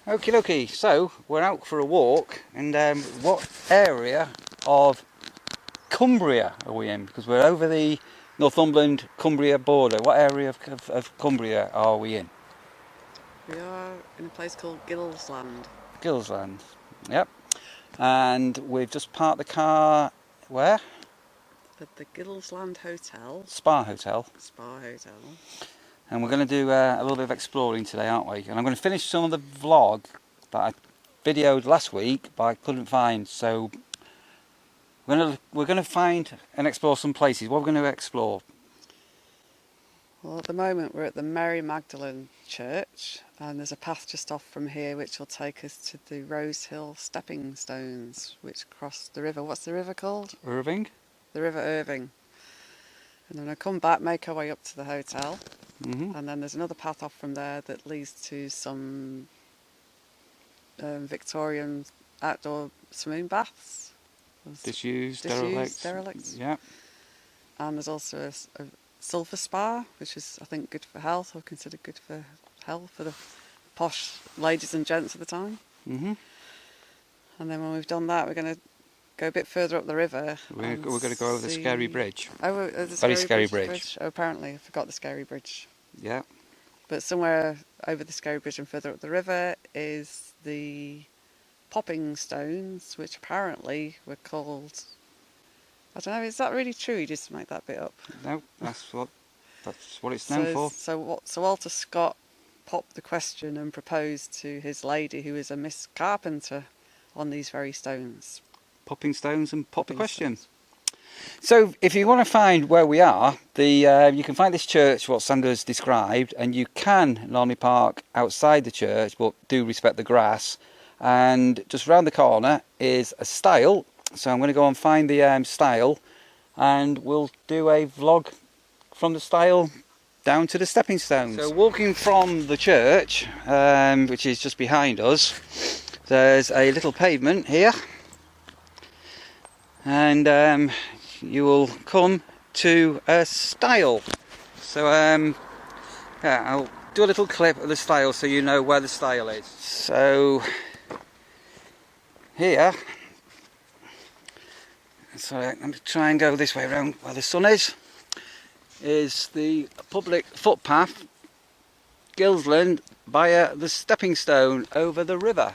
Okie dokie, so we're out for a walk, and what area of Cumbria are we in? Because we're over the Northumberland-Cumbria border. What area of Cumbria are we in? We are in a place called Gilsland. Gilsland, yep. And we've just parked the car, where? At the Gisland Hotel. Spa Hotel. Spa Hotel. And we're going to do a little bit of exploring today, aren't we? And I'm going to finish some of the vlog that I videoed last week, but I couldn't find. So we're going to find and explore some places. What are we going to explore? Well, at the moment we're at the Mary Magdalene Church, and there's a path just off from here which will take us to the Rosehill Stepping Stones, which cross the river. What's the river called? Irving? The River Irving. And then we'll come back, make our way up to the hotel. And then there's another path off from there that leads to some Victorian outdoor swimming baths. Disused, derelicts. Yeah. And there's also a sulphur spa, which is, I think, good for health, or considered good for health for the posh ladies and gents at the time. And then when we've done that, we're going to go a bit further up the river. We're going to go over the scary bridge. Oh, the very scary bridge. Oh, apparently, I forgot the scary bridge. Yeah. But somewhere over the scary bridge and further up the river is the popping stones, which apparently were called... I don't know, is that really true? You just make that bit up? No, that's what it's known for. So Walter Scott popped the question and proposed to his lady, who is a Miss Carpenter, on these very stones. Popping stones and pop the question. So if you want to find where we are, you can find this church, what Sandra's described, and you can normally park outside the church, but do respect the grass. And just round the corner is a stile, so I'm going to go and find the stile, and we'll do a vlog from the stile down to the stepping stones. So walking from the church, which is just behind us, there's a little pavement here, and you will come to a stile. So yeah, I'll do a little clip of the stile so you know where the stile is. So here, so let me try and go this way around where the sun is the public footpath, Gilsland, via the stepping stone over the river.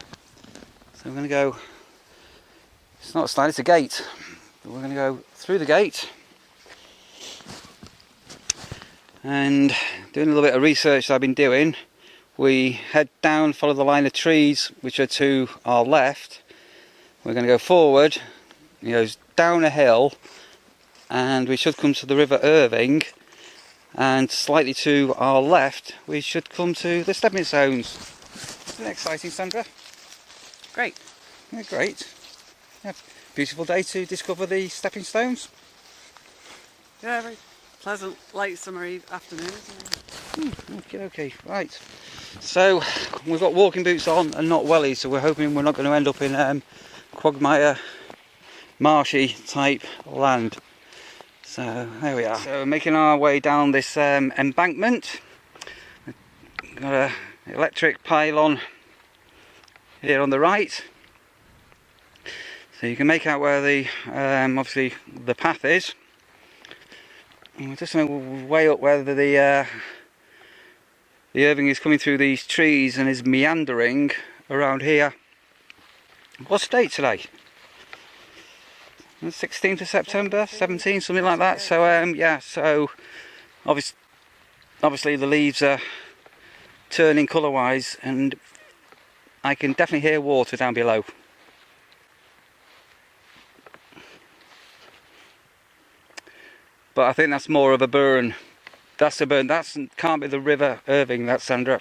So I'm going to go, it's not a slide, it's a gate. But we're going to go through the gate, and doing a little bit of research that I've been doing, we head down, follow the line of trees which are to our left. We're going to go forward, it goes down a hill, and we should come to the River Irving, and slightly to our left we should come to the stepping stones. Isn't it exciting, Sandra? Great. Yeah, great. Yeah. Beautiful day to discover the stepping stones. Yeah, very pleasant late summer afternoon. Okay, right. So we've got walking boots on and not wellies, so we're hoping we're not going to end up in quagmire, marshy type land. So there we are. So making our way down this embankment. Got an electric pylon here on the right. So you can make out where the obviously the path is. And we're just way up where the Irving is coming through these trees and is meandering around here. What's the date today? 16th of September, 17th, something like that. So yeah, so obviously the leaves are turning colour wise, and I can definitely hear water down below. But I think that's more of a burn. That's a burn. That can't be the River Irving, that's Sandra.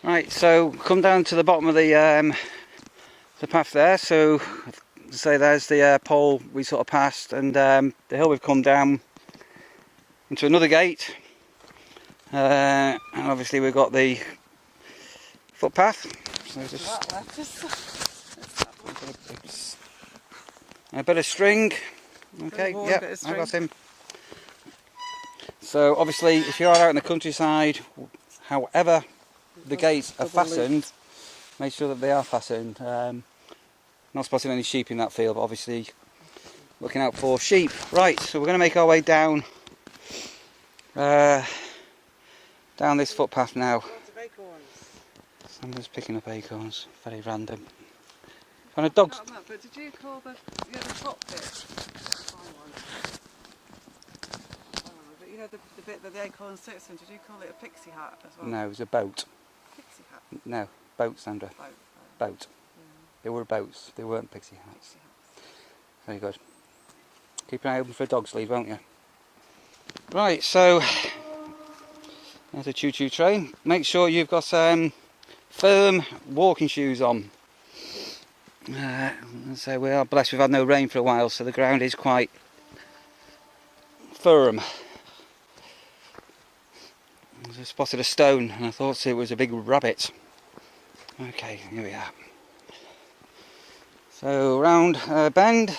Right, so come down to the bottom of the path there. So say there's the pole we sort of passed, and the hill we've come down into another gate. And obviously we've got the footpath. So just a bit of string. Okay, yep, I got him. So obviously if you are out in the countryside, However, the gates are Double fastened. looped. Make sure that they are fastened. Not spotting any sheep in that field, but obviously looking out for sheep. Right, so we're going to make our way down down this footpath now. Sandra's picking up acorns, very random. Found a dog's. But did you call the top bit? But you know the bit that the acorn sits in, did you call it a pixie hat as well? No, it was a boat. Pixie hat? No, boat, Sandra. Boat. Yeah. They were boats, they weren't pixie hats. Very good. Keep an eye open for a dog's lead, won't you? Right, so there's a choo-choo train. Make sure you've got firm walking shoes on. So we are blessed, we've had no rain for a while, so the ground is quite firm. I spotted a stone and I thought it was a big rabbit. Okay, here we are. So round bend,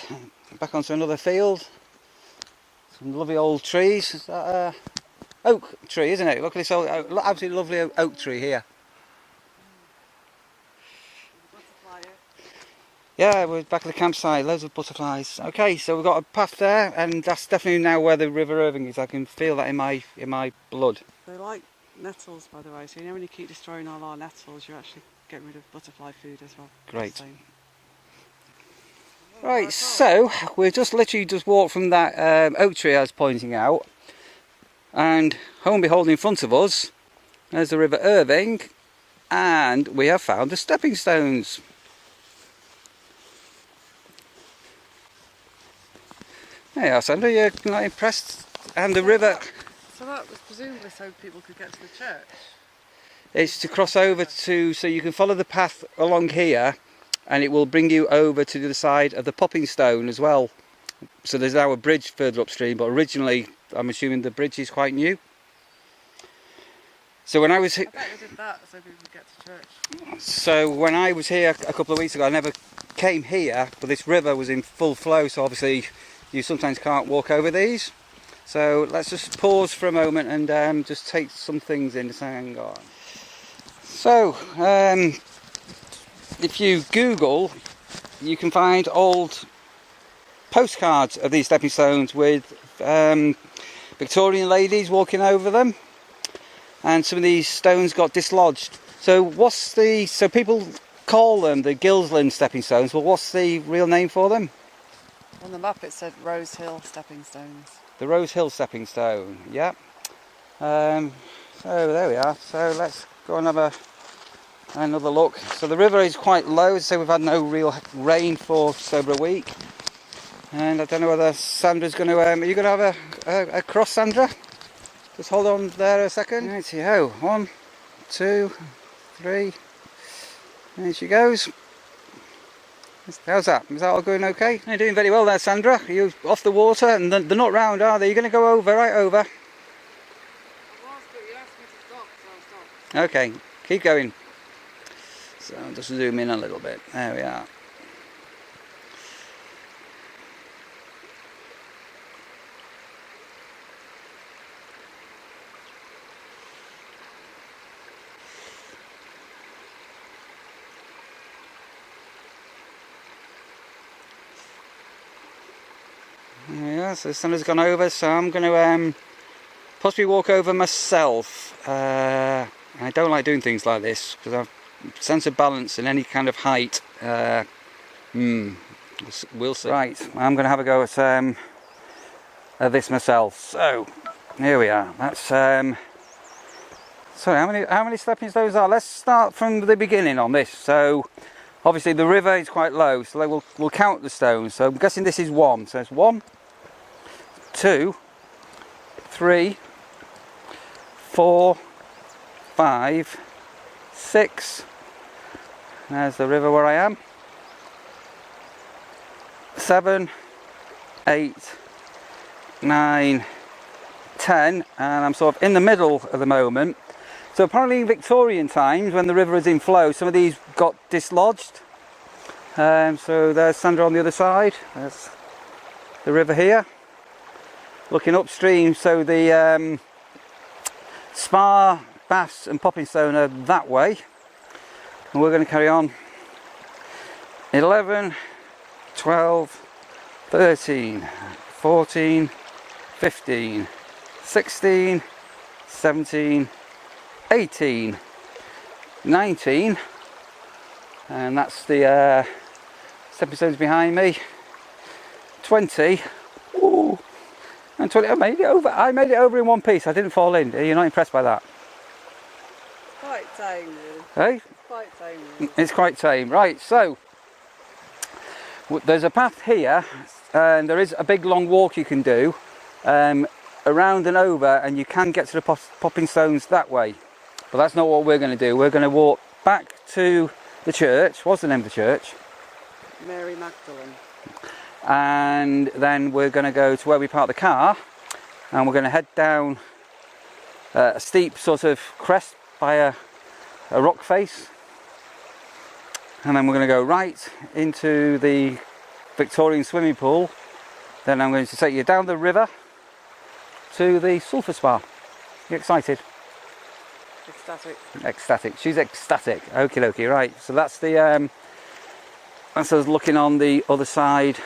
back onto another field. Some lovely old trees. Is that oak tree, isn't it? Look at this old, absolutely lovely oak tree here. Yeah, we're back at the campsite, loads of butterflies. Okay, so we've got a path there, and that's definitely now where the River Irving is. I can feel that in my blood. They like nettles, by the way, so you know when you keep destroying all our nettles, you're actually getting rid of butterfly food as well. Great. So. Right, so we've just literally walked from that oak tree I was pointing out, and lo and behold, in front of us, there's the River Irving, and we have found the stepping stones. There you are, Sandra, you're not impressed? And the river... So that was presumably so people could get to the church? It's to cross over to, so you can follow the path along here, and it will bring you over to the other side of the popping stone as well. So there's now a bridge further upstream, but originally I'm assuming the bridge is quite new. So when I was... I bet they did that so people could get to church. So when I was here a couple of weeks ago, I never came here, but this river was in full flow, so obviously you sometimes can't walk over these. So let's just pause for a moment and just take some things in. Just hang on. So if you Google, you can find old postcards of these stepping stones with Victorian ladies walking over them, and some of these stones got dislodged. So so people call them the Gilsland stepping stones. Well, what's the real name for them? On the map it said Rosehill Stepping Stones. The Rosehill Stepping Stone, yeah. So there we are. So let's go and have another look. So the river is quite low, so we've had no real rain for just over a week. And I don't know whether Sandra's going to... are you going to have a cross, Sandra? Just hold on there a second. Right, here, 1, 2, 3. There she goes. How's that? Is that all going okay? You're doing very well there, Sandra. Are you off the water? And they're not round, are they? You're going to go over, right over? I was, but you asked me to stop, so I stopped. Okay, keep going. So I'll just zoom in a little bit. There we are. Yeah, so Sandra's gone over, so I'm going to possibly walk over myself. I don't like doing things like this because I've a sense of balance in any kind of height. We'll see. Right, I'm going to have a go at this myself. So here we are. That's sorry, how many stepping stones are? Let's start from the beginning on this. So obviously the river is quite low, so we'll count the stones. So I'm guessing this is 1. So it's 1, 2, 3, 4, 5, 6. There's the river where I am. 7, 8, 9, 10, and I'm sort of in the middle at the moment. So apparently in Victorian times, when the river is in flow, some of these got dislodged. So there's Sandra on the other side. There's the river here, looking upstream. So the spa baths and popping stone are that way, and we're going to carry on 11, 12, 13, 14, 15, 16, 17, 18, 19, and that's the stepping stones behind me, 20, ooh, and 20. I made it over in one piece. I didn't fall in. You're not impressed by that? Quite tame, really. Hey? Quite tame, really. It's quite tame. Right, so there's a path here, and there is a big long walk you can do around and over, and you can get to the popping stones that way. But that's not what we're going to do. We're going to walk back to the church. What's the name of the church? Mary Magdalene. And then we're going to go to where we park the car, and we're going to head down a steep sort of crest by a rock face, and then we're going to go right into the Victorian swimming pool. Then I'm going to take you down the river to the Sulphur Spa. You excited? Ecstatic. Ecstatic. She's ecstatic. Okie dokie. Right. So that's the that's us looking on the other side.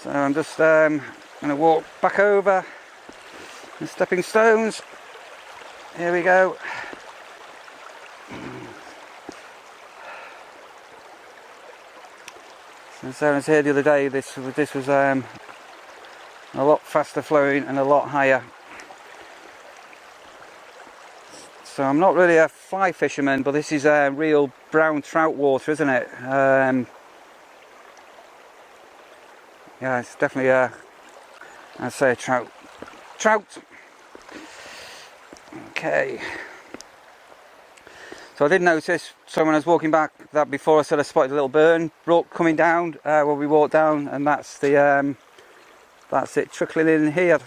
So I'm just going to walk back over the stepping stones. Here we go. So Sarah was here the other day. This was a lot faster flowing and a lot higher. So I'm not really a fly fisherman, but this is real brown trout water, isn't it? Yeah, it's definitely I'd say a trout. Okay. So I did notice, so when I was walking back, that before I said I spotted a little burn brook coming down where we walked down, and that's the that's it trickling in here.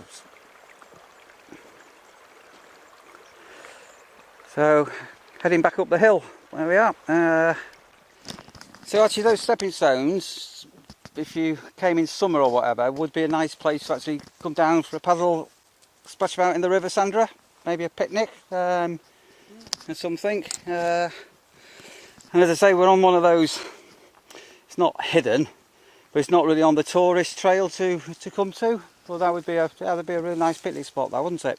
So heading back up the hill, there we are. So actually those stepping stones, if you came in summer or whatever, would be a nice place to actually come down for a paddle, splash about in the River Sandra, maybe a picnic and something. And as I say, we're on one of those, it's not hidden, but it's not really on the tourist trail to come to. Well, that would be that'd be a really nice picnic spot, that wouldn't it?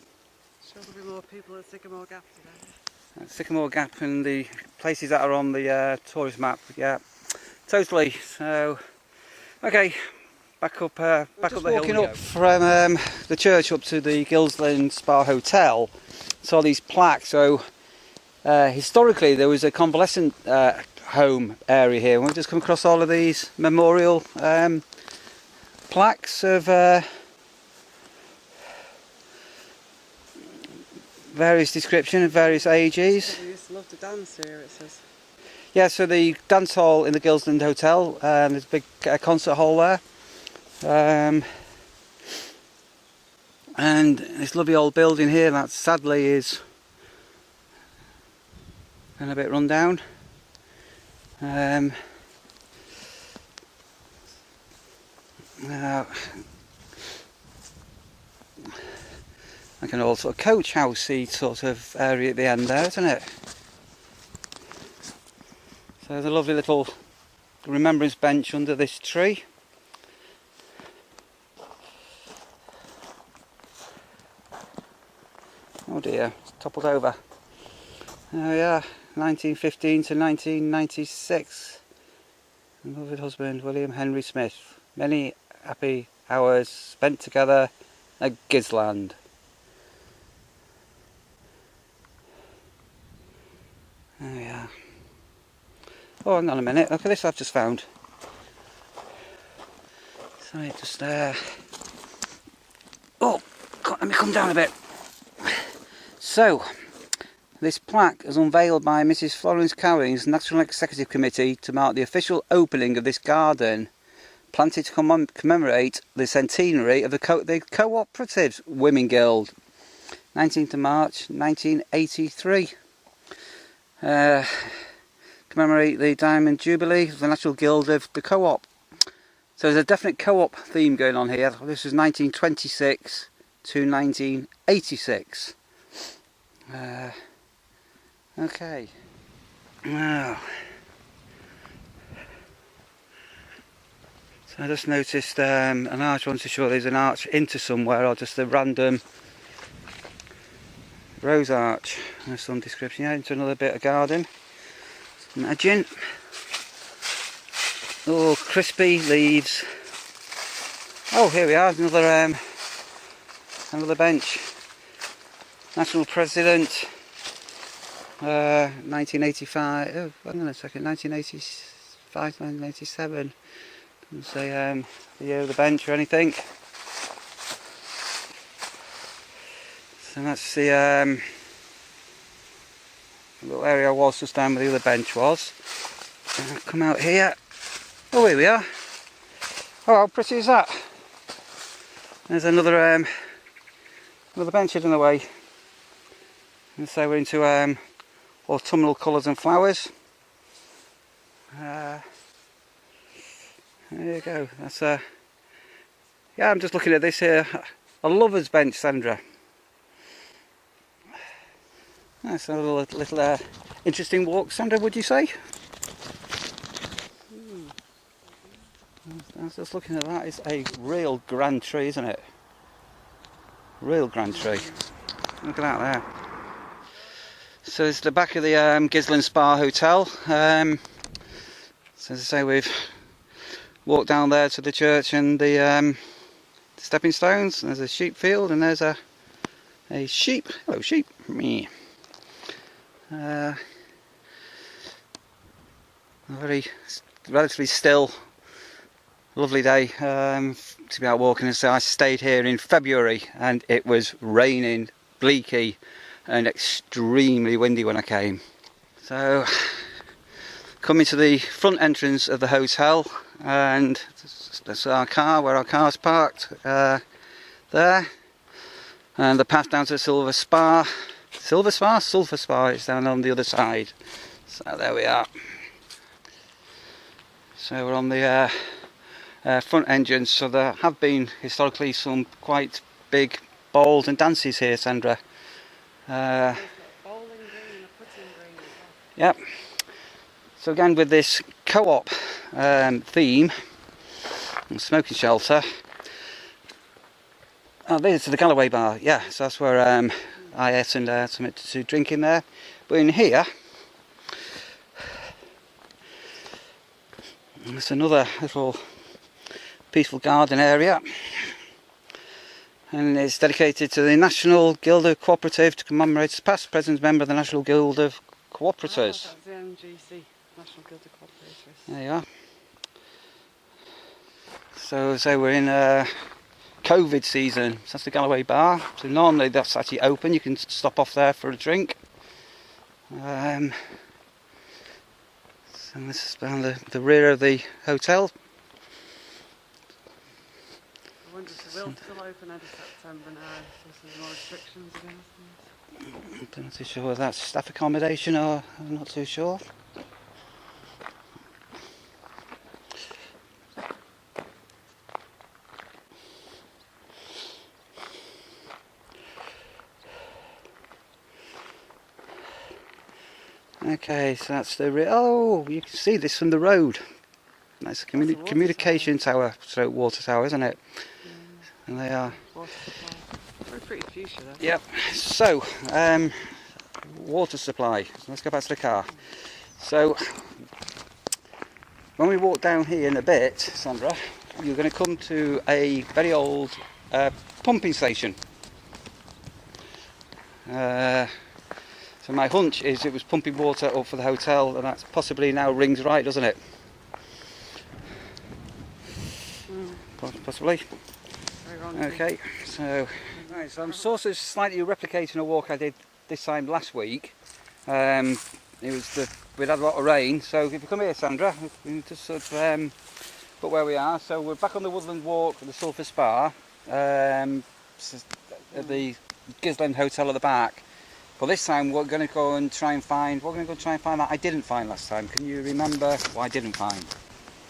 Sure, there'll be more people at Sycamore Gap today. Sycamore Gap and the places that are on the tourist map, yeah, totally. So, okay, back up the hill. Walking up from the church up to the Gisland Spa Hotel, saw these plaques. So, historically, there was a convalescent home area here. We've just come across all of these memorial plaques of various description, various ages. We used to love to dance here, it says. Yeah, so the dance hall in the Gilsland Hotel, there's a big concert hall there. And this lovely old building here that sadly is a bit run down. Like an old sort of coach housey sort of area at the end there, isn't it? So there's a lovely little remembrance bench under this tree. Oh dear, it's toppled over. Oh yeah, 1915 to 1996. Beloved husband William Henry Smith. Many happy hours spent together at Gisland. Oh yeah. Oh, hang on a minute. Look at this I've just found. Sorry, just oh, God, let me come down a bit. So, this plaque is unveiled by Mrs. Florence Cowling's National Executive Committee to mark the official opening of this garden, planted to commemorate the centenary of the Cooperative Women Guild, 19th of March 1983. Commemorate the Diamond Jubilee of the National Guild of the Co-op. So there's a definite co-op theme going on here. This is 1926 to 1986. Okay. Now, so I just noticed an arch. I wasn't sure there's an arch into somewhere or just a random rose arch. There's some description. Yeah, into another bit of garden. Imagine. Oh, crispy leaves. Oh, here we are. Another bench. National President. 1985. Oh, hang on a second. 1985, 1987. Doesn't say the year of the bench or anything. So that's the little area I was just down where the other bench was. And I'll come out here. Oh, here we are. Oh, how pretty is that? There's another bench hidden away. And so we're into autumnal colours and flowers. There you go. That's yeah, I'm just looking at this here. A lover's bench, Sandra. That's a little interesting walk, Sandra, would you say? I was just looking at that. It's a real grand tree, isn't it? Real grand tree. Look at that there. So it's the back of the Gisland Spa Hotel. So as I say, we've walked down there to the church and the stepping stones. There's a sheep field and there's a sheep. Hello, sheep. Me. Very relatively still, lovely day to be out walking. And so I stayed here in February and it was raining, bleaky and extremely windy when I came. So coming to the front entrance of the hotel, and that's our car, where our car's parked there, and the path down to the Sulphur Spa. Sulphur Spa is down on the other side. So there we are. So we're on the front entrance. So there have been historically some quite big bowls and dances here, Sandra. Bowling green, a putting green. Yep. So again with this co-op theme and smoking shelter. Oh, there's the Galloway bar. Yeah, so that's where I ate and something to drink in there. But in here, there's another little peaceful garden area, and it's dedicated to the National Guild of Cooperatives to commemorate a past present member of the National Guild of Cooperatives. Oh, that's the NGC, National Guild of Cooperatives. There you are. So we're in COVID season. So that's the Galloway bar. So normally that's actually open. You can stop off there for a drink. So this is down the rear of the hotel. I wonder if the will still open end of September now, so there's more restrictions again. I'm not too sure whether that's staff accommodation or I'm not too sure. Okay, so that's the oh, you can see this from the road. That's a communication tower, stroke water tower, isn't it? Yeah. And they are. Very pretty fuchsia there. Yep. So, water supply. So let's go back to the car. So, when we walk down here in a bit, Sandra, you're going to come to a very old pumping station. So my hunch is it was pumping water up for the hotel, and that's possibly now rings right, doesn't it? Possibly. Okay, so right, so I'm sort of slightly replicating a walk I did this time last week. It was we'd had a lot of rain, so if you come here, Sandra, we just sort of put where we are. So we're back on the Woodland Walk at the Sulphur Spa, at the Gisland Hotel at the back. But this time we're going to go and try and find that I didn't find last time. Can you remember what I didn't find?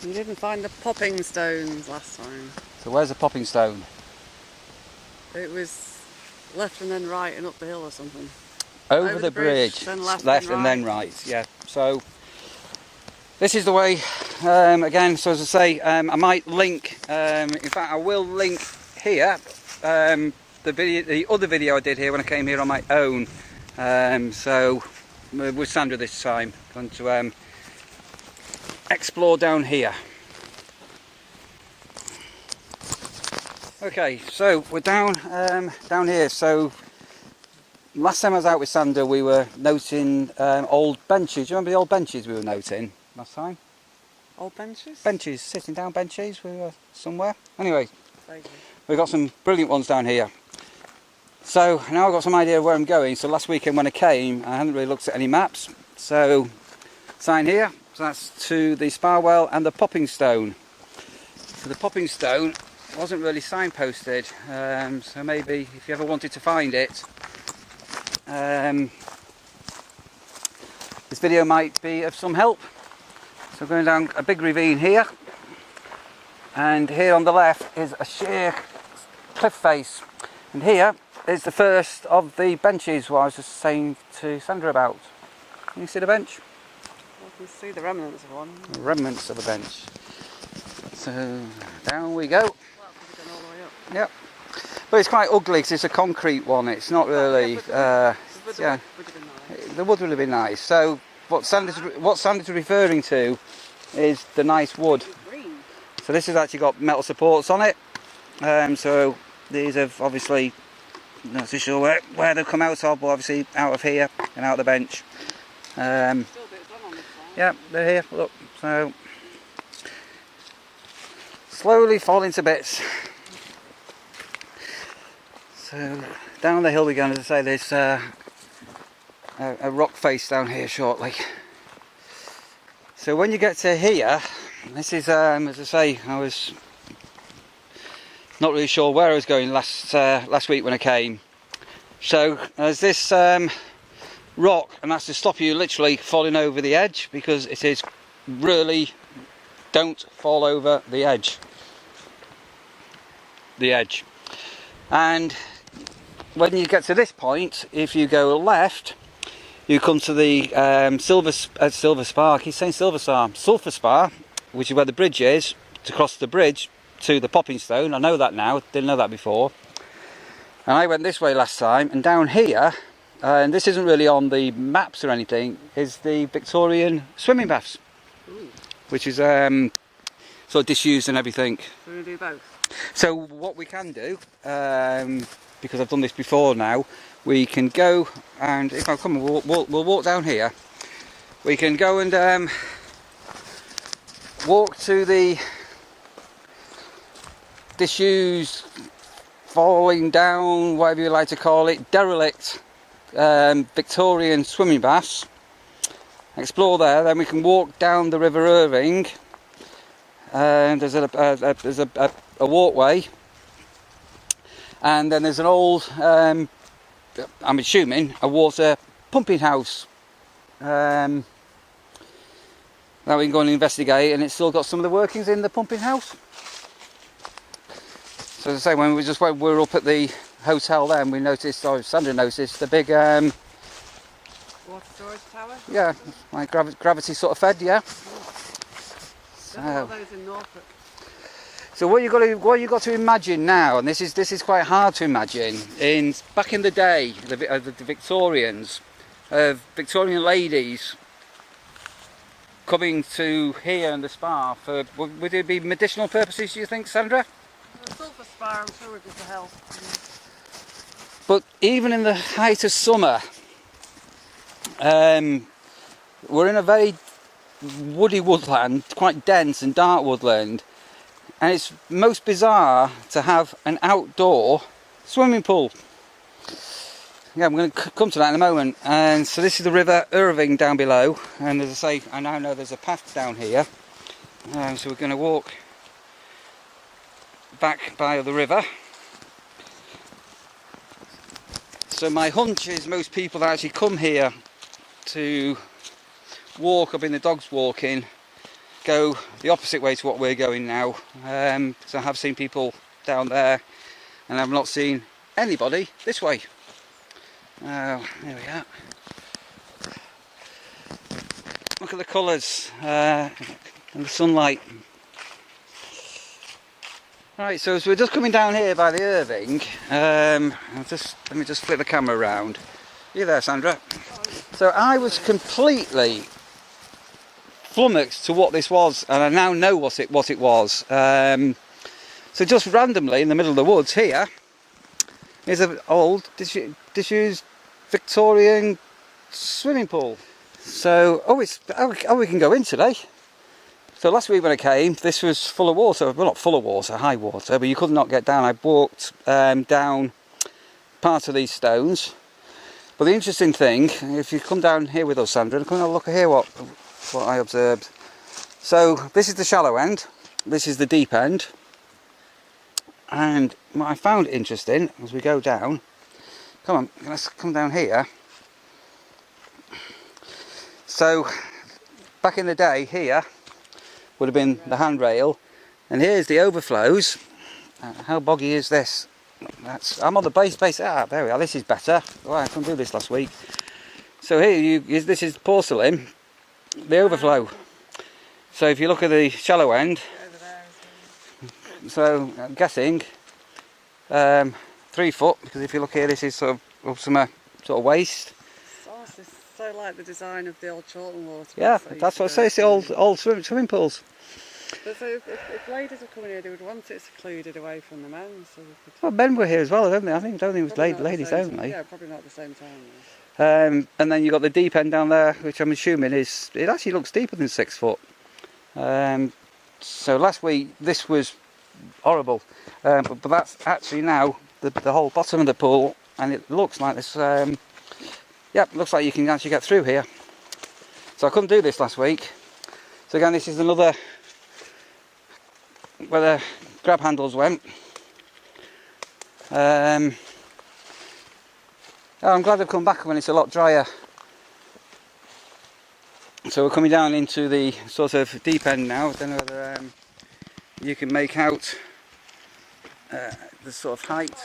You didn't find the popping stones last time. So where's the popping stone? It was left and then right and up the hill or something. over the bridge, then left and then right. Yeah. So this is the way. Again, so as I say, I might link. In fact, I will link here the other video I did here when I came here on my own. So with Sandra this time, going to explore down here. Okay, so we're down here. So last time I was out with Sandra, we were noting old benches. Do you remember the old benches we were noting last time? Old benches? Benches, sitting down benches. We were somewhere. Anyway, we've got some brilliant ones down here. So now I've got some idea of where I'm going. So last weekend when I came, I hadn't really looked at any maps. So sign here. So that's to the Spa Well and the Popping Stone. So the Popping Stone wasn't really signposted, so maybe if you ever wanted to find it, this video might be of some help. So going down a big ravine here, and here on the left is a sheer cliff face, and here is the first of the benches what I was just saying to Sandra about. Can you see the bench? I can see the remnants of one. The remnants of a bench. So down we go. Yep, but it's quite ugly because it's a concrete one. It's not really. The wood would have been nice. So what Sandra's referring to is the nice wood. So this has actually got metal supports on it. So these have obviously, not too sure where they've come out of, but obviously out of here and out of the bench. Yeah, they're here. Look, so slowly falling to bits. So down the hill we go, and as I say, there's a rock face down here shortly. So when you get to here, this is, as I say, I was not really sure where I was going last week when I came. So there's this rock, and that's to stop you literally falling over the edge, because it is really, don't fall over the edge. And when you get to this point, if you go left, you come to the Sulphur Spa. I keep saying Sulphur Spa, which is where the bridge is, to cross the bridge to the Popping Stone. I know that now, didn't know that before. And I went this way last time, and down here, and this isn't really on the maps or anything, is the Victorian swimming baths. Ooh. Which is sort of disused and everything. So we're going to do both? So what we can do, because I've done this before now, we can go and, if I come, we'll walk down here. We can go and walk to the disused, falling down, whatever you like to call it, derelict Victorian swimming baths. Explore there, then we can walk down the River Irving. There's a walkway, and then there's an old, I'm assuming, a water pumping house that we can go and investigate, and it's still got some of the workings in the pumping house. So as I say, when we were up at the hotel then, we noticed, or Sandra noticed, the big water storage tower? Yeah, like gravity sort of fed, yeah. All those in Norfolk. So what you got to imagine now, and this is quite hard to imagine. Back in the day, the Victorians, Victorian ladies coming to here in the spa for, would it be medicinal purposes? Do you think, Sandra? The Sulphur Spa, I'm sure would be for health. But even in the height of summer, we're in a very woody woodland, quite dense and dark woodland, and it's most bizarre to have an outdoor swimming pool. Yeah, I'm going to come to that in a moment. And so this is the River Irving down below, and as I say, I now know there's a path down here, so we're going to walk back by the river. So my hunch is most people that actually come here to walk, up in the dogs walking, go the opposite way to what we're going now. So I have seen people down there, and I've not seen anybody this way. Oh, here we are. Look at the colours and the sunlight. Right, so as we're just coming down here by the Irving, let me just flip the camera around. You there, Sandra? So I was completely flummoxed to what this was, and I now know what it was. So just randomly in the middle of the woods here is an old disused Victorian swimming pool. So we can go in today. So last week when I came, this was full of water. Well, not full of water, high water, but you could not get down. I walked down part of these stones. But the interesting thing, if you come down here with us, Sandra, come and have a look at here what I observed. So this is the shallow end, this is the deep end. And what I found interesting as we go down, come on, let's come down here. So back in the day here would have been the handrail, and here's the overflows. How boggy is this? I'm on the base. There we are. This is better. Oh, I couldn't do this last week. So here, this is porcelain, the overflow. So if you look at the shallow end, so I'm guessing 3 foot, because if you look here, this is sort of some sort of waste. It's so like the design of the old Chorlton water. Yeah, that's what I say. It's the old swimming pools. But so if ladies were coming here, they would want it secluded away from the men. So well, men were here as well, don't they? I don't think it was ladies only. Yeah, probably not at the same time. And then you've got the deep end down there, which I'm assuming it actually looks deeper than 6 foot. So last week this was horrible, but that's actually now the whole bottom of the pool, and it looks like this. Looks like you can actually get through here. So I couldn't do this last week. So again, this is another where the grab handles went. I'm glad I've come back when it's a lot drier. So we're coming down into the sort of deep end now. I don't know whether you can make out the sort of height.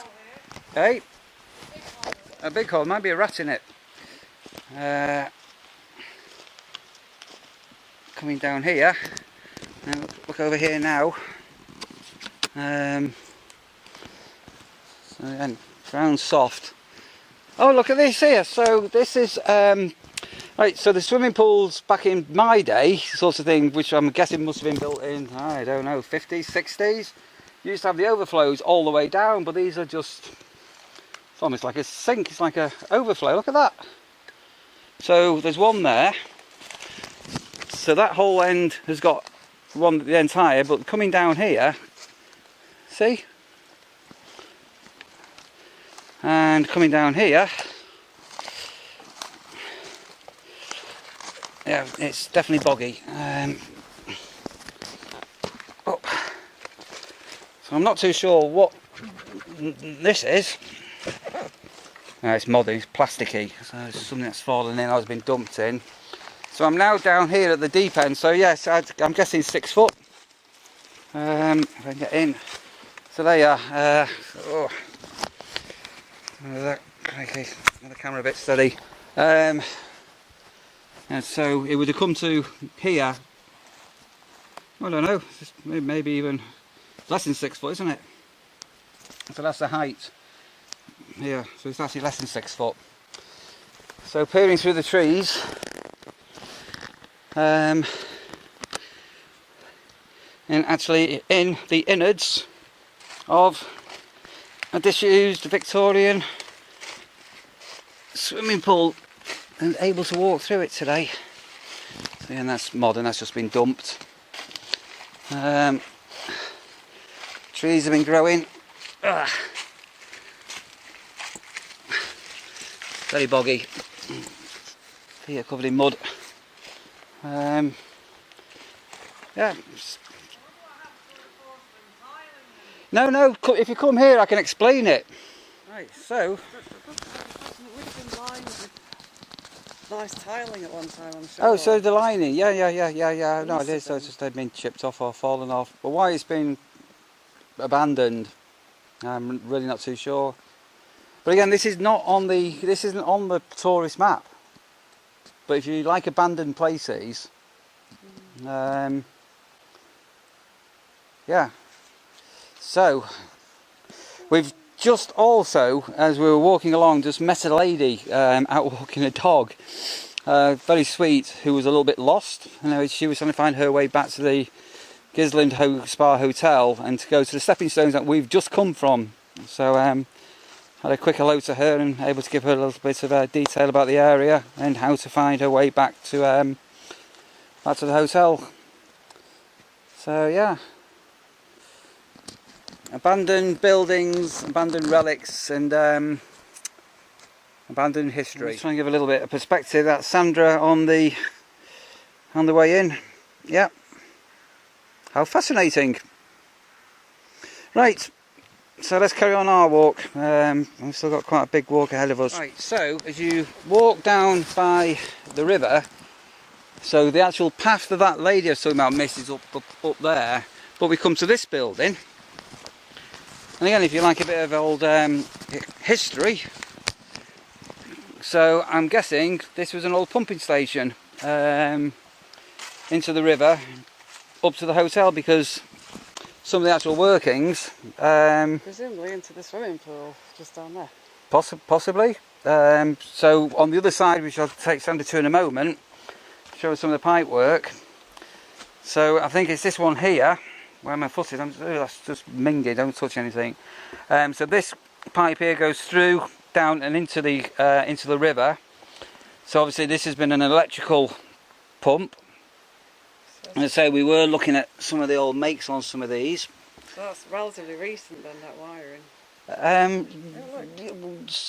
Hey, a big hole, might be a rat in it. Coming down here, and look over here now. So again, ground soft. Oh, look at this here. So this is right. So the swimming pools back in my day, sort of thing, which I'm guessing must have been built in, I don't know, 50s, 60s. Used to have the overflows all the way down, but these are just, it's almost like a sink. It's like a overflow. Look at that. So there's one there. So that whole end has got one the entire, but coming down here, see? And coming down here, yeah, it's definitely boggy. So I'm not too sure what this is. No, it's modern, it's plasticky, so it's something that's fallen in, has been dumped in. So I'm now down here at the deep end, so yes, I'm guessing 6 foot. If I can get in. So there you are. Okay, the camera a bit steady. And so it would have come to here, I don't know, maybe even less than 6 foot, isn't it? So that's the height. Here, so it's actually less than 6 foot. So peering through the trees, and actually in the innards of a disused Victorian swimming pool, and able to walk through it today. So, and that's modern, that's just been dumped. Trees have been growing. Very boggy. Here covered in mud. Yeah. No, if you come here I can explain it. Right, so. It would have been lined with nice tiling at one time, I'm sure. Oh, so the lining, yeah. No, it is, so it's just they've been chipped off or fallen off. But why it's been abandoned, I'm really not too sure. But again, this isn't on the tourist map. But if you like abandoned places, yeah. So we've just also, as we were walking along, just met a lady out walking a dog, very sweet, who was a little bit lost. She was trying to find her way back to the Gisland Spa Hotel and to go to the stepping stones that we've just come from. So had a quick hello to her and able to give her a little bit of detail about the area and how to find her way back to the hotel. So yeah, abandoned buildings, abandoned relics, and abandoned history. Just trying to give a little bit of perspective. That's Sandra on the way in. Yeah, how fascinating. Right. So let's carry on our walk. We've still got quite a big walk ahead of us. Right, so as you walk down by the river, so the actual path that lady I was talking about misses up there, but we come to this building. And again, if you like a bit of old history, so I'm guessing this was an old pumping station into the river up to the hotel, because some of the actual workings, presumably into the swimming pool just down there. Possibly. So on the other side, which I'll take Sandra to in a moment, show us some of the pipe work. So I think it's this one here where my foot is. That's just mingy, don't touch anything. So this pipe here goes through, down and into the river. So obviously this has been an electrical pump. And I say we were looking at some of the old makes on some of these. So that's relatively recent then, that wiring.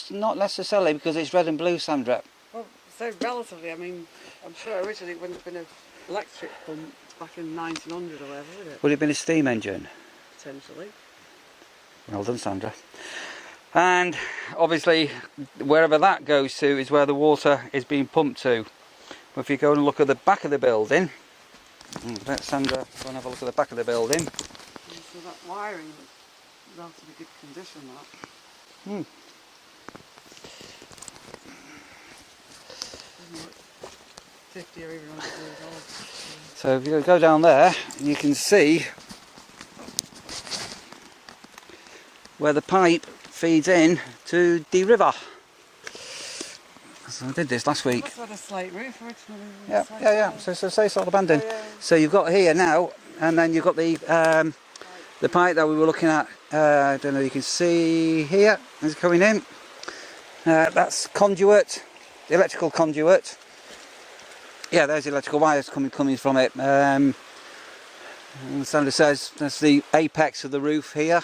Not necessarily, because it's red and blue, Sandra. Well, so relatively, I mean, I'm sure originally it wouldn't have been an electric pump back in 1900 or whatever, would it? Would it have been a steam engine? Potentially. Well done, Sandra. And obviously wherever that goes to is where the water is being pumped to. But if you go and look at the back of the building, let Sandra go and have a look at the back of the building. So that wiring is relatively good condition, that. 50 or even 100 years old. So if you go down there, you can see where the pipe feeds in to the river. So I did this last week. That's where the slate roof originally was. Yeah. So say it's all abandoned. Oh, yeah. So you've got here now, and then you've got the pipe that we were looking at. I don't know if you can see here. It's coming in. That's conduit, the electrical conduit. Yeah, there's the electrical wires coming from it. And Sandra says that's the apex of the roof here.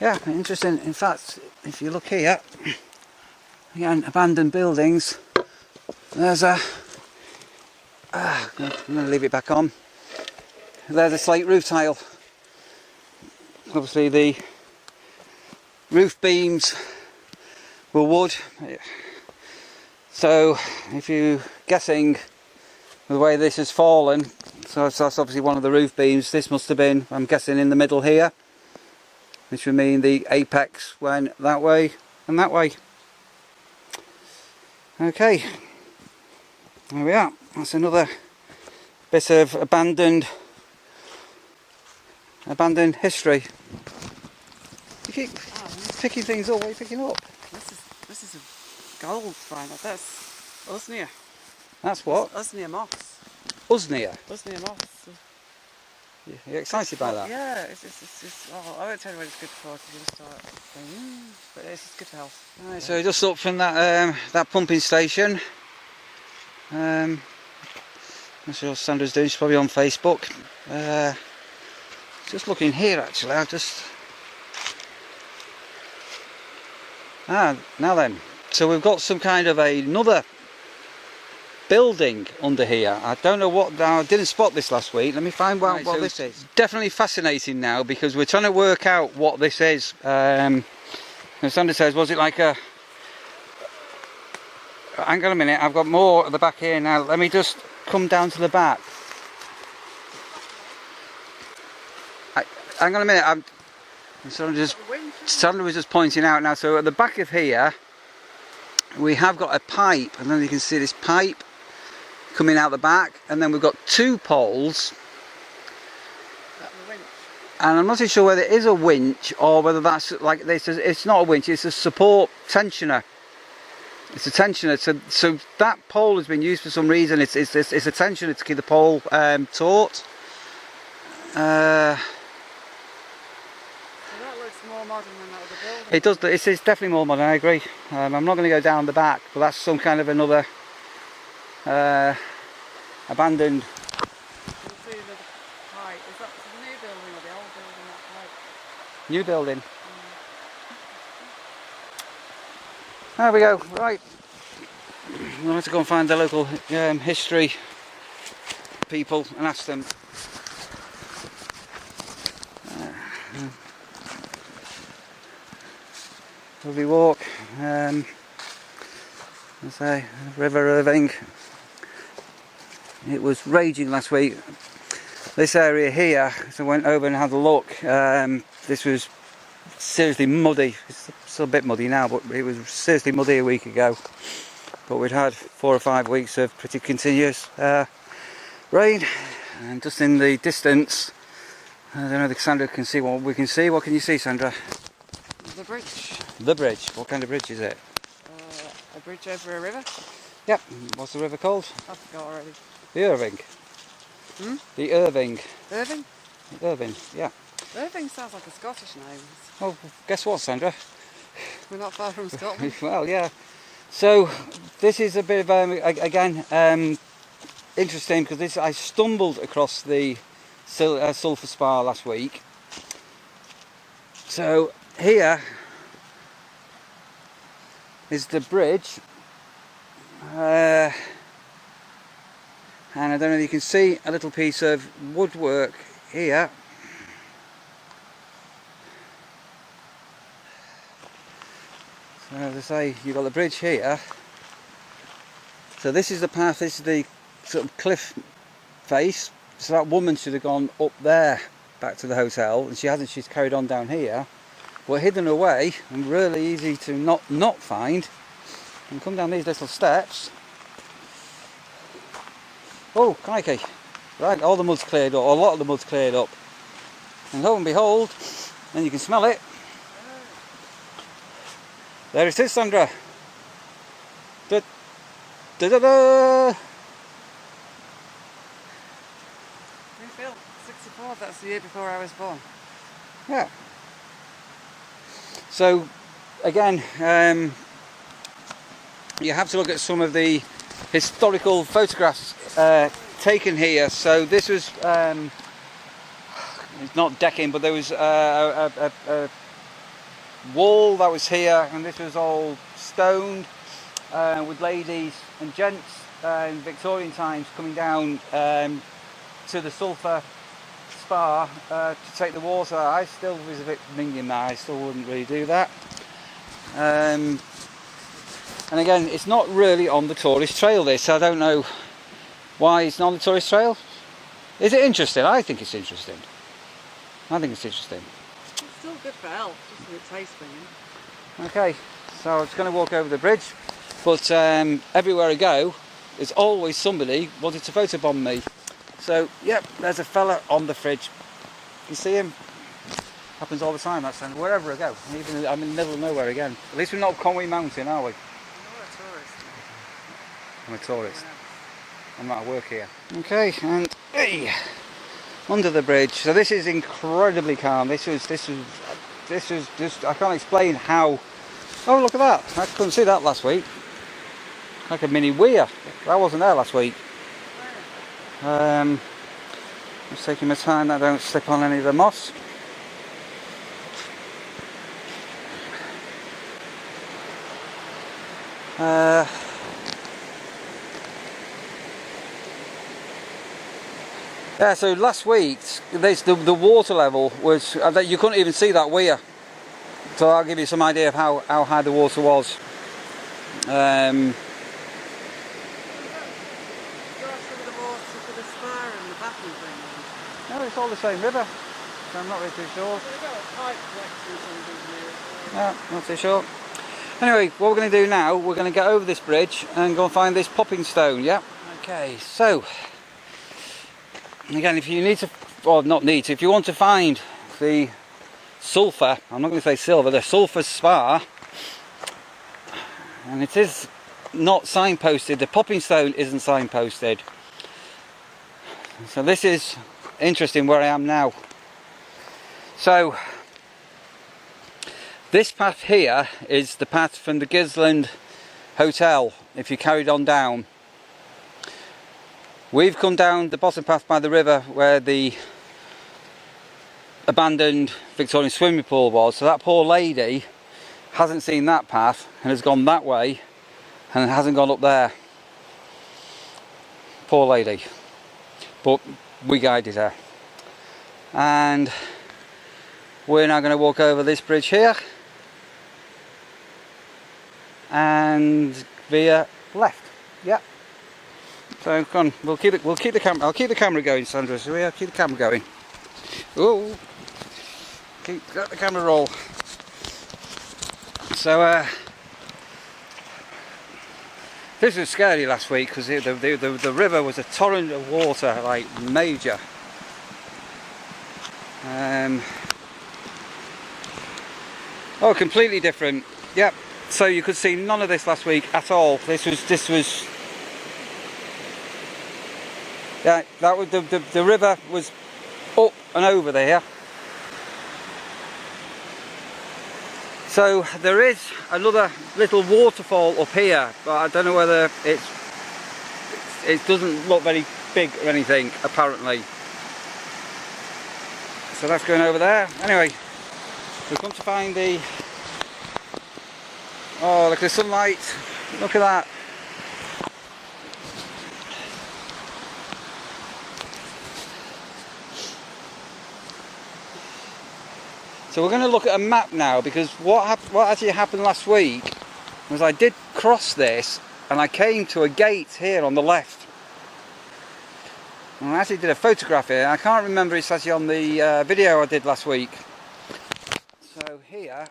Yeah, interesting. In fact, if you look here, again, abandoned buildings. There's a. I'm going to leave it back on. There's a slate roof tile. Obviously, the roof beams were wood. So, if you're guessing the way this has fallen, so that's obviously one of the roof beams. This must have been, I'm guessing, in the middle here, which would mean the apex went that way and that way. Okay, there we are. That's another bit of abandoned history. You keep picking things up. What are you picking up? This is a gold find. That's Usnea. That's what? Usnea moss. Usnea. Usnea moss. You're excited by that? Yeah, it's I won't tell you what it's good for, because you'll start going, but it's good for health. Right, so just up from that pumping station. I'm sure Sandra's doing, she's probably on Facebook. Just looking here actually, now then. So we've got some kind of another building under here. I don't know what, I didn't spot this last week. Let me find out what this is. Definitely fascinating now, because we're trying to work out what this is. And Sandra says, was it like a... Hang on a minute, I've got more at the back here now. Let me just come down to the back. Hang on a minute, Sandra was just pointing out now, so at the back of here we have got a pipe, and then you can see this pipe coming out the back, and then we've got 2 poles, and I'm not too sure whether it is a winch or whether that's like this. It's not a winch, it's a support tensioner. It's a tensioner, so that pole has been used for some reason. It's a tensioner to keep the pole taut. So that looks more modern than that other building. It does. It's definitely more modern. I agree. I'm not going to go down the back, but that's some kind of another abandoned. You can see the pipe. Is that the new building or the old building? That pipe. New building. There we go. Right. We'll have to go and find the local history people and ask them. Lovely walk. Let's say River Irving. It was raging last week. This area here, so I went over and had a look. This was seriously muddy. It's still a bit muddy now, but it was seriously muddy a week ago. But we'd had 4 or 5 weeks of pretty continuous rain, and just in the distance, I don't know if Sandra can see what we can see. What can you see, Sandra? The bridge. The bridge. What kind of bridge is it? A bridge over a river. Yep. What's the river called? I forgot already. The Irving. The Irving. Irving? Irving, yeah. Irving sounds like a Scottish name. Oh, guess what, Sandra? We're not far from Scotland. Well, yeah. So this is a bit of again interesting, because I stumbled across the Sulphur Spa last week. So here is the bridge, and I don't know if you can see a little piece of woodwork here. So as I say, you've got the bridge here. So this is the path, this is the sort of cliff face. So that woman should have gone up there back to the hotel, and she hasn't. She's carried on down here. We're hidden away and really easy to not find. And come down these little steps. Oh, crikey. Right, all the mud's cleared up, or a lot of the mud's cleared up. And lo and behold, and you can smell it. There it is, Sandra. Da, da, da, da. Greenfield, 64, that's the year before I was born. Yeah. So, again, you have to look at some of the historical photographs taken here. So this was, it's not decking, but there was a wall that was here, and this was all stoned with ladies and gents in Victorian times coming down to the Sulphur Spa to take the water. I still was a bit minging that. I still wouldn't really do that. And again, it's not really on the tourist trail, this. I don't know why it's not on the tourist trail. Is it interesting? I think it's interesting. I think it's interesting. It's still good for health, just with tasting. Okay, so I was going to walk over the bridge, but everywhere I go, there's always somebody wanting to photobomb me. So, yep, there's a fella on the fridge. You see him? Happens all the time, that's wherever I go. Even I'm in the middle of nowhere again. At least we're not Conway Mountain, are we? You're a tourist. I'm a tourist. I'm not at work here. Okay, and hey, under the bridge. So this is incredibly calm. This was just, I can't explain how. Oh, look at that! I couldn't see that last week. Like a mini weir. That wasn't there last week. I'm just taking my time that I don't slip on any of the moss. Yeah, so last week the water level was that you couldn't even see that weir. So I'll give you some idea of how high the water was. No, it's all the same river. so I'm not really too sure. We've got a pipe collection something here. No, not too sure. Anyway, what we're going to do now, we're going to get over this bridge and go and find this popping stone, yeah? Okay, so, again, if you need to, or not need to, if you want to find the sulphur, I'm not going to say silver, the sulphur spa, and it is not signposted, the popping stone isn't signposted. So this is interesting where I am now. So, this path here is the path from the Gisland Hotel, if you carried on down. We've come down the bottom path by the river where the abandoned Victorian swimming pool was, so that poor lady hasn't seen that path and has gone that way and hasn't gone up there. Poor lady. But we guided her. And we're now going to walk over this bridge here and via left. Yeah. So come on, we'll keep the camera. I'll keep the camera going, Sandra. So we'll keep the camera going. Oh, let the camera roll. So this was scary last week because the river was a torrent of water, like major. Oh, completely different. Yep. So you could see none of this last week at all. This was. Yeah, that was the river was up and over there. So there is another little waterfall up here, but I don't know whether it doesn't look very big or anything apparently. So that's going over there. Anyway, we've come to find the. Oh, look at the sunlight. Look at that. So we're going to look at a map now, because what actually happened last week was I did cross this and I came to a gate here on the left. And I actually did a photograph here. I can't remember it's actually on the video I did last week. So here,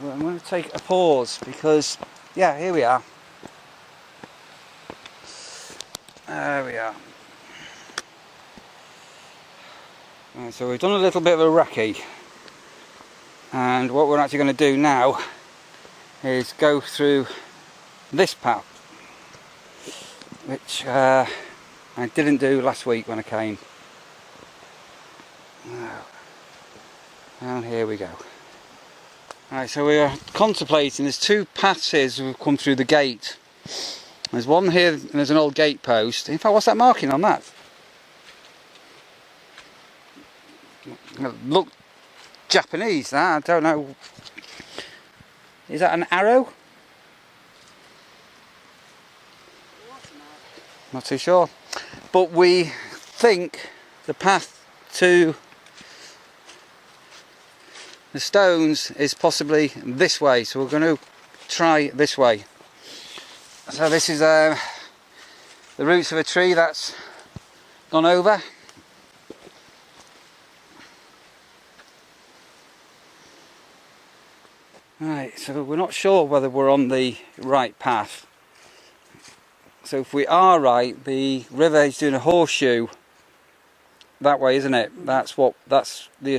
well, I'm going to take a pause because, yeah, here we are. There we are. Right, so we've done a little bit of a recce, and what we're actually going to do now is go through this path, which I didn't do last week when I came. Now, and here we go. Right, so we are contemplating, there's two paths here as we've come through the gate. There's one here and there's an old gate post. In fact, what's that marking on that? Look Japanese, that, I don't know. Is that an arrow? Not too sure. But we think the path to the stones is possibly this way, so we're going to try this way. So this is the roots of a tree that's gone over. Right, so we're not sure whether we're on the right path. So if we are right, the river is doing a horseshoe that way, isn't it? That's the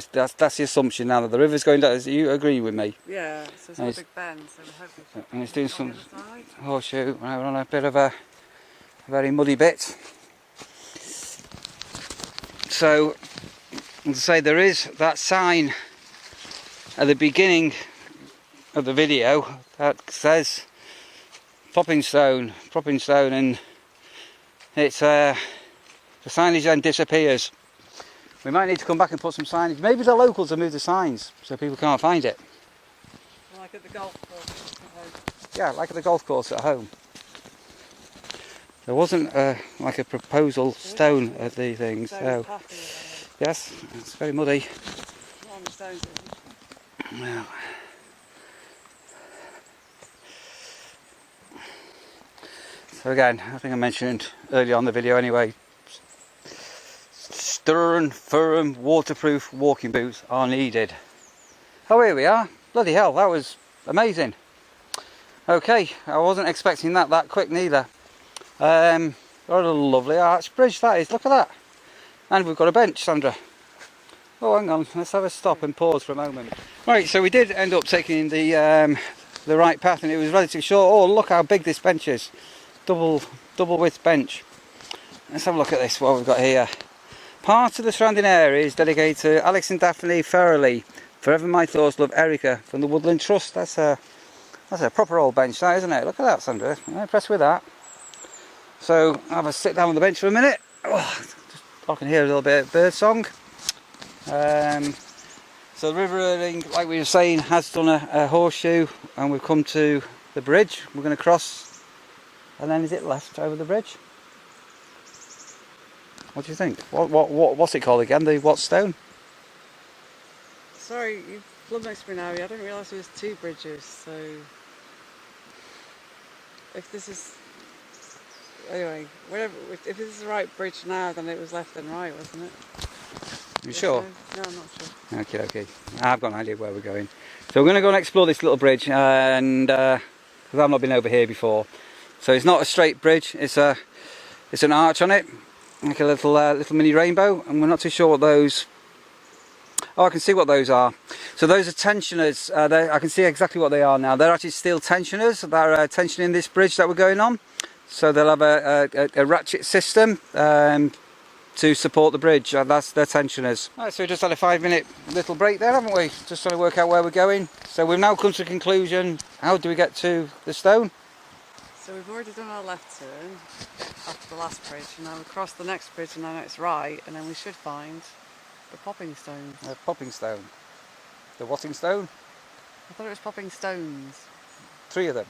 assumption now, that the river's going down. Do you agree with me? Yeah, so it's a big bend, so we're hoping. And it's doing some horseshoe. We're on a bit of a very muddy bit. So, as I say, there is that sign at the beginning of the video that says popping stone, and it's the signage then disappears. We might need to come back and put some signage. Maybe the locals have moved the signs so people can't find it. Like at the golf course at home. Yeah, like at the golf course at home. There wasn't like a proposal stone at the thing, so yes, it's very muddy. Not on the stones, Well, so again, I think I mentioned earlier on the video anyway, stern, firm, waterproof walking boots are needed. Oh, here we are. Bloody hell, that was amazing. Okay, I wasn't expecting that quick neither. What a lovely arch bridge that is, look at that. And we've got a bench, Sandra. Oh, hang on, let's have a stop and pause for a moment. Right, so we did end up taking the right path, and it was relatively short. Oh, look how big this bench is. Double width bench. Let's have a look at this, what we've got here. Part of the surrounding area is dedicated to Alex and Daphne Farrelly. Forever my thoughts, love, Erica, from the Woodland Trust. That's a proper old bench, that, isn't it? Look at that, Sandra. I'm impressed with that. So I'll have a sit down on the bench for a minute. Oh, I can hear a little bit of bird song. So the River Irving, like we were saying, has done a horseshoe, and we've come to the bridge. We're going to cross, and then is it left over the bridge? What do you think? What's it called again? The what stone? Sorry, you've flummoxed me now. I didn't realise there was 2 bridges, so if this is... Anyway, whatever. If this is the right bridge now, then it was left and right, wasn't it? You sure? No, I'm not sure. Okay. I've got an idea where we're going. So we're going to go and explore this little bridge, and because I've not been over here before. So it's not a straight bridge. It's an arch on it, like a little mini rainbow, and we're not too sure what those. Oh, I can see what those are. So those are tensioners. I can see exactly what they are now. They're actually steel tensioners that are tensioning this bridge that we're going on. So they'll have a ratchet system to support the bridge. That's their tensioners. Right, so we just had a 5-minute little break there, haven't we? Just trying to work out where we're going. So we've now come to a conclusion. How do we get to the stone? So we've already done our left turn after the last bridge, and now we cross the next bridge, and then it's right, and then we should find the popping stones. The popping stone. The whatting stone? I thought it was popping stones. 3 of them.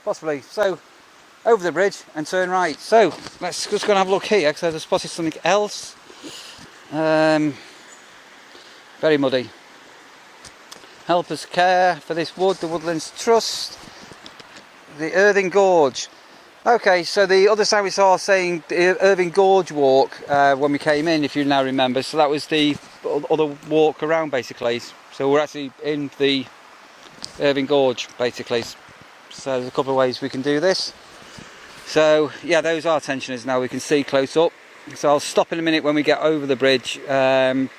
Possibly. So over the bridge and turn right. So let's just go and have a look here, because I've just spotted something else. Very muddy. Help us care for this wood, the Woodlands Trust, the Irving Gorge. Okay, so the other side we saw saying the Irving Gorge walk when we came in, if you now remember. So that was the other walk around basically. So we're actually in the Irving Gorge basically. So there's a couple of ways we can do this. So yeah, those are tensioners now, we can see close up. So I'll stop in a minute when we get over the bridge and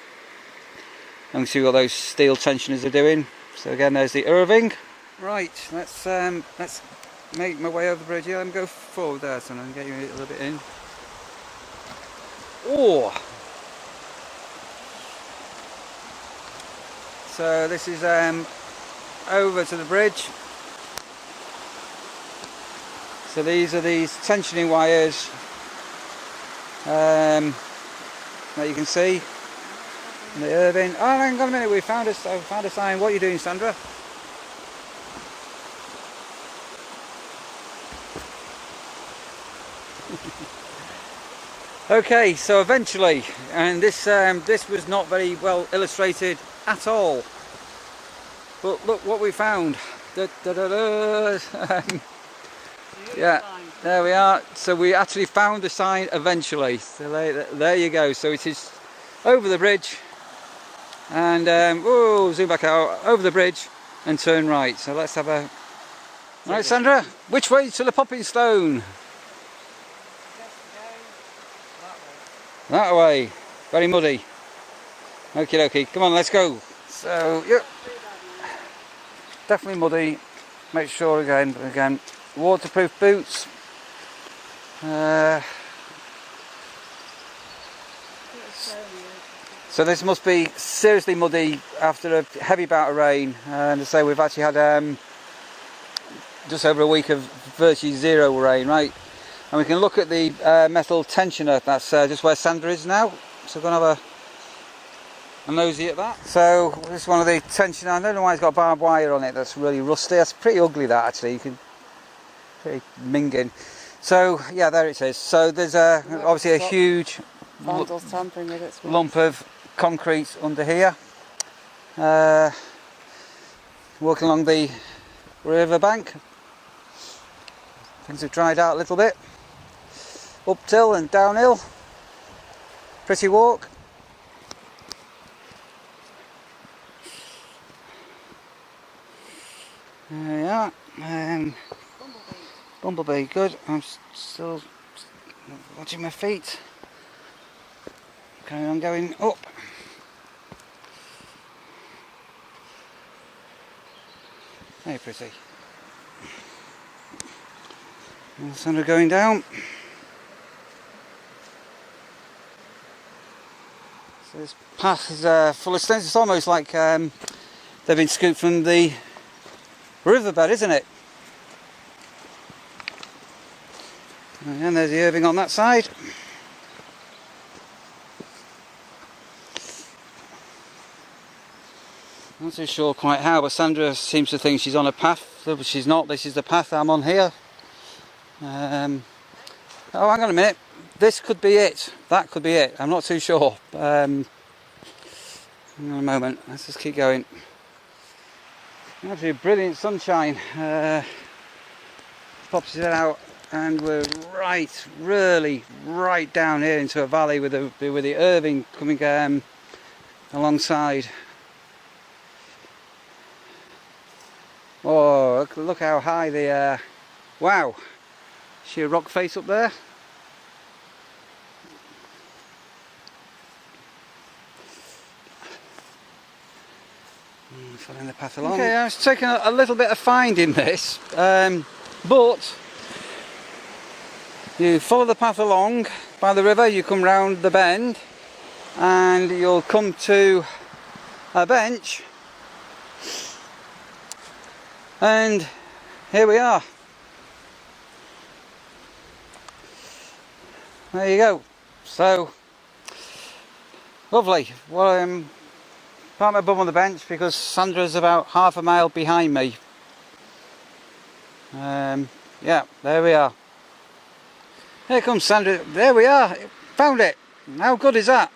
see what those steel tensioners are doing. So again, there's the Irving. Right, let's make my way over the bridge here. Let me go forward there so I can get you a little bit in. Oh! So this is over to the bridge. So these are these tensioning wires that you can see. The Irving. Oh, hang on a minute, we found a sign. What are you doing, Sandra? Okay, so eventually, and this was not very well illustrated at all. But look what we found. Yeah, there we are. So we actually found the sign eventually. So there you go. So it is over the bridge, and zoom back out, over the bridge and turn right. So let's have a... Right, Sandra, which way to the popping stone? That way. Very muddy. Okie dokie, come on, let's go. So, yep. Definitely muddy. Make sure again, waterproof boots. So this must be seriously muddy after a heavy bout of rain. And to say we've actually had just over a week of virtually zero rain, right? And we can look at the metal tensioner. That's just where Sandra is now. So we're going to have a nosy at that. So this is one of the tensioner. I don't know why it's got barbed wire on it. That's really rusty. That's pretty ugly, that actually. You can pretty minging. So yeah, there it is. So there's obviously a huge lump of concrete under here. Walking along the river bank. Things have dried out a little bit. Uphill and downhill. Pretty walk. There we are. Bumblebee, good. I'm still watching my feet. Carry on going up. Very pretty. And Sandra going down. So this path is full of stones. It's almost like they've been scooped from the riverbed, isn't it? And there's the Irving on that side. Not too sure quite how, but Sandra seems to think she's on a path, but she's not. This is the path I'm on here. Oh, hang on a minute. This could be it. That could be it. I'm not too sure. Hang on a moment. Let's just keep going. Absolutely brilliant sunshine. Pops it out, and we're really right down here into a valley with the Irving coming alongside. Oh, look how high the wow! See a rock face up there? Following the path along. Okay, I was taking a little bit of finding this, but you follow the path along by the river, you come round the bend, and you'll come to a bench, and here we are. There you go. So lovely. Well, put my bum on the bench because Sandra's about half a mile behind me. Yeah, there we are. Here comes Sandra. There we are. Found it. How good is that?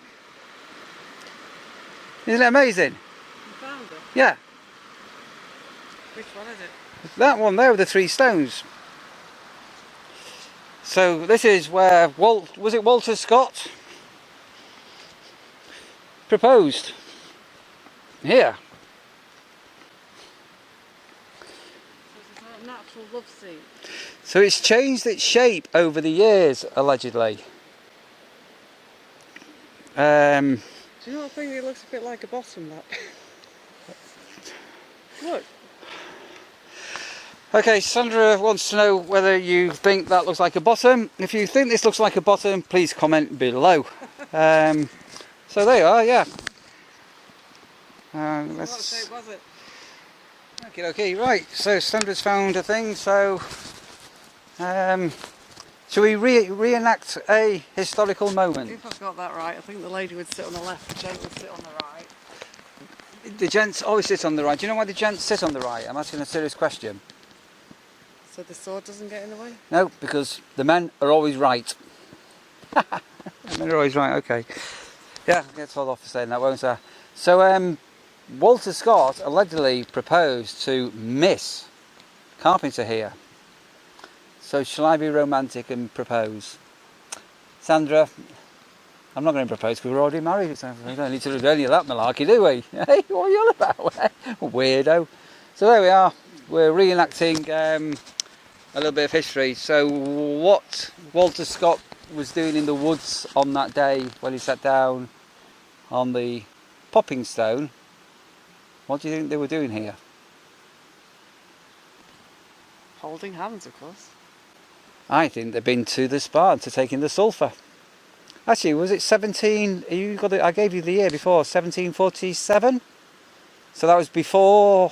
Isn't it amazing? You found it? Yeah. Which one is it? That one there with the 3 stones. So this is where was it Walter Scott proposed? Here. So it's a natural love seat. So it's changed its shape over the years, allegedly. Do you not think it looks a bit like a bottom, that? Look. Okay, Sandra wants to know whether you think that looks like a bottom. If you think this looks like a bottom, please comment below. So there you are, yeah. What shape was it? Okay, right. So Sandra's found a thing. So, shall we reenact a historical moment? If I've got that right, I think the lady would sit on the left, the gent would sit on the right. The gents always sit on the right. Do you know why the gents sit on the right? I'm asking a serious question. So the sword doesn't get in the way? No, because the men are always right. The men are always right, okay. Yeah, I'll get told off for saying that, won't I? So, Walter Scott allegedly proposed to Miss Carpenter here. So shall I be romantic and propose? Sandra, I'm not going to propose because we're already married. So we don't need to do any of that malarkey, do we? Hey, what are you on about? Weirdo. So there we are. We're reenacting a little bit of history. So what Walter Scott was doing in the woods on that day when he sat down on the popping stone, what do you think they were doing here? Holding hands, of course. I think they've been to the spa to take in the sulphur. Actually, was it 17? I gave you the year before, 1747. So that was before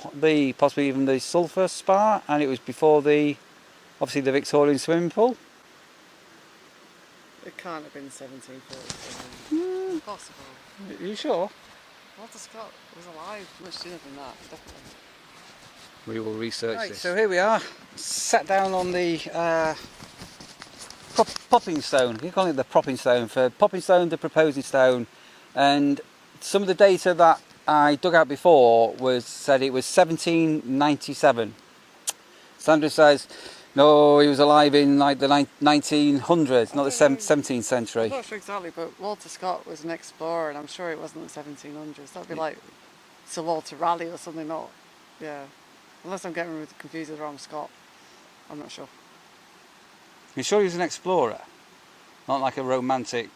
possibly even the sulphur spa, and it was before obviously the Victorian swimming pool. It can't have been 1747. Impossible. Are you sure? Walter Scott was alive much sooner than that, definitely. We will research this. So here we are, sat down on the popping stone. You call it the propping stone, for popping stone, the proposing stone, and some of the data that I dug out before said it was 1797. Sandra says No, he was alive in like the 1900s, not the 17th century. I'm not sure exactly, but Walter Scott was an explorer, and I'm sure it wasn't the 1700s. That'd be like Sir Walter Raleigh or something, not, yeah. Unless I'm getting confused with the wrong Scott. I'm not sure. You're sure he was an explorer? Not like a romantic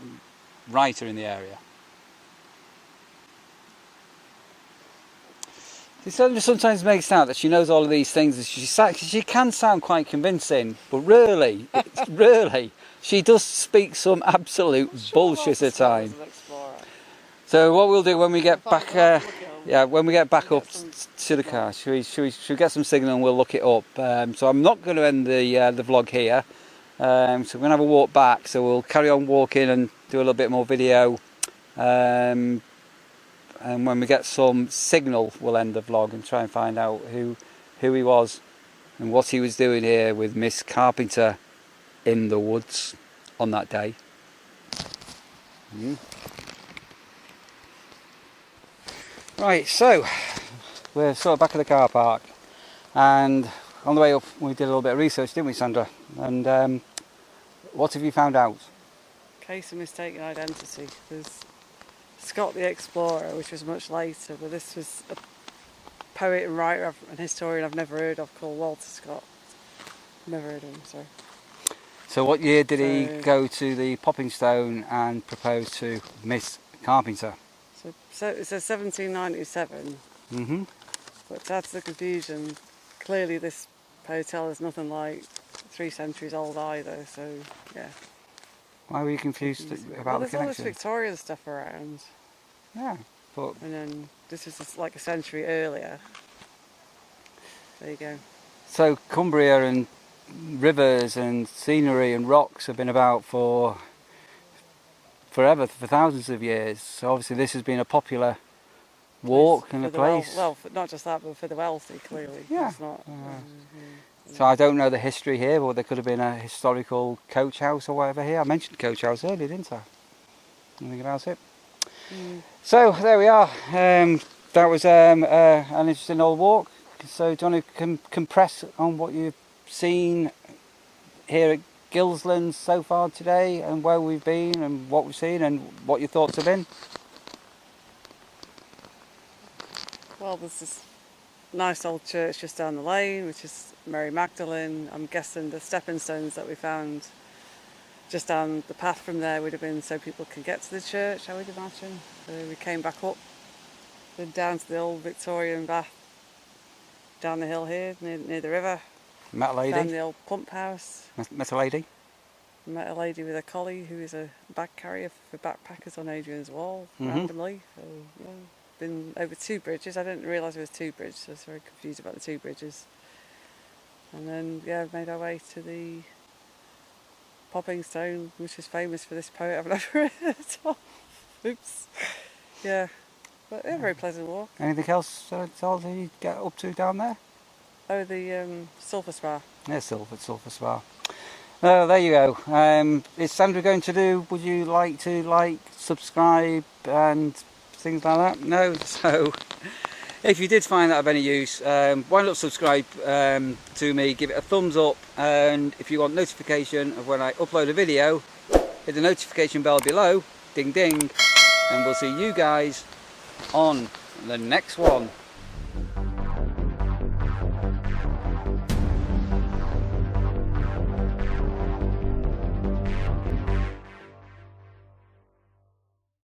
writer in the area? Sandra sometimes makes out that she knows all of these things, and she can sound quite convincing, but really, she does speak some absolute bullshit at times. So what we'll do when we get back, when we get back up to the car, should we get some signal and we'll look it up. So I'm not going to end the vlog here. So we're going to have a walk back. So we'll carry on walking and do a little bit more video. And when we get some signal, we'll end the vlog and try and find out who he was and what he was doing here with Miss Carpenter in the woods on that day. Right, so we're sort of back at the car park, and on the way up we did a little bit of research, didn't we, Sandra? And what have you found out? Case of mistaken identity. There's Scott the Explorer, which was much later, but this was a poet and writer and historian I've never heard of called Walter Scott. Never heard of him, sorry. So what year did he go to the Popping Stone and propose to Miss Carpenter? So it says 1797, but to add to the confusion, clearly this hotel is nothing like 3 centuries old either, so yeah. Why were you confused about the connection? There's all this Victorian stuff around. Yeah, but... And then this is just like a century earlier. There you go. So Cumbria and rivers and scenery and rocks have been about for forever, for thousands of years. So obviously this has been a popular walk and a place. Well, not just that, but for the wealthy, clearly. Yeah. It's not, so I don't know the history here, but there could have been a historical coach house or whatever here. I mentioned coach house earlier, didn't I? Nothing about it. So there we are. That was an interesting old walk. So do you want to compress on what you've seen here at Gilsland so far today, and where we've been and what we've seen and what your thoughts have been? Well, there's this nice old church just down the lane, which is Mary Magdalene. I'm guessing the stepping stones that we found just down the path from there would have been so people can get to the church, I would imagine. So we came back up, then down to the old Victorian bath, down the hill here, near the river. Met a lady. Found the old pump house. Met a lady. Met a lady with a collie who is a bag carrier for backpackers on Adrian's Wall, randomly. So, yeah. Been over 2 bridges. I didn't realise there was 2 bridges, so I was very confused about the 2 bridges. And then, yeah, made our way to the Popping Stone, which is famous for this poet I've never heard of. Oops. Yeah. But yeah, very pleasant walk. Anything else to you get up to down there? Oh, the Sulphur Spa. Yeah, Sulphur Spa. Oh, there you go. Is Sandra going to do, would you like to like, subscribe and things like that? No? So, if you did find that of any use, why not subscribe to me, give it a thumbs up, and if you want notification of when I upload a video, hit the notification bell below, ding ding, and we'll see you guys on the next one.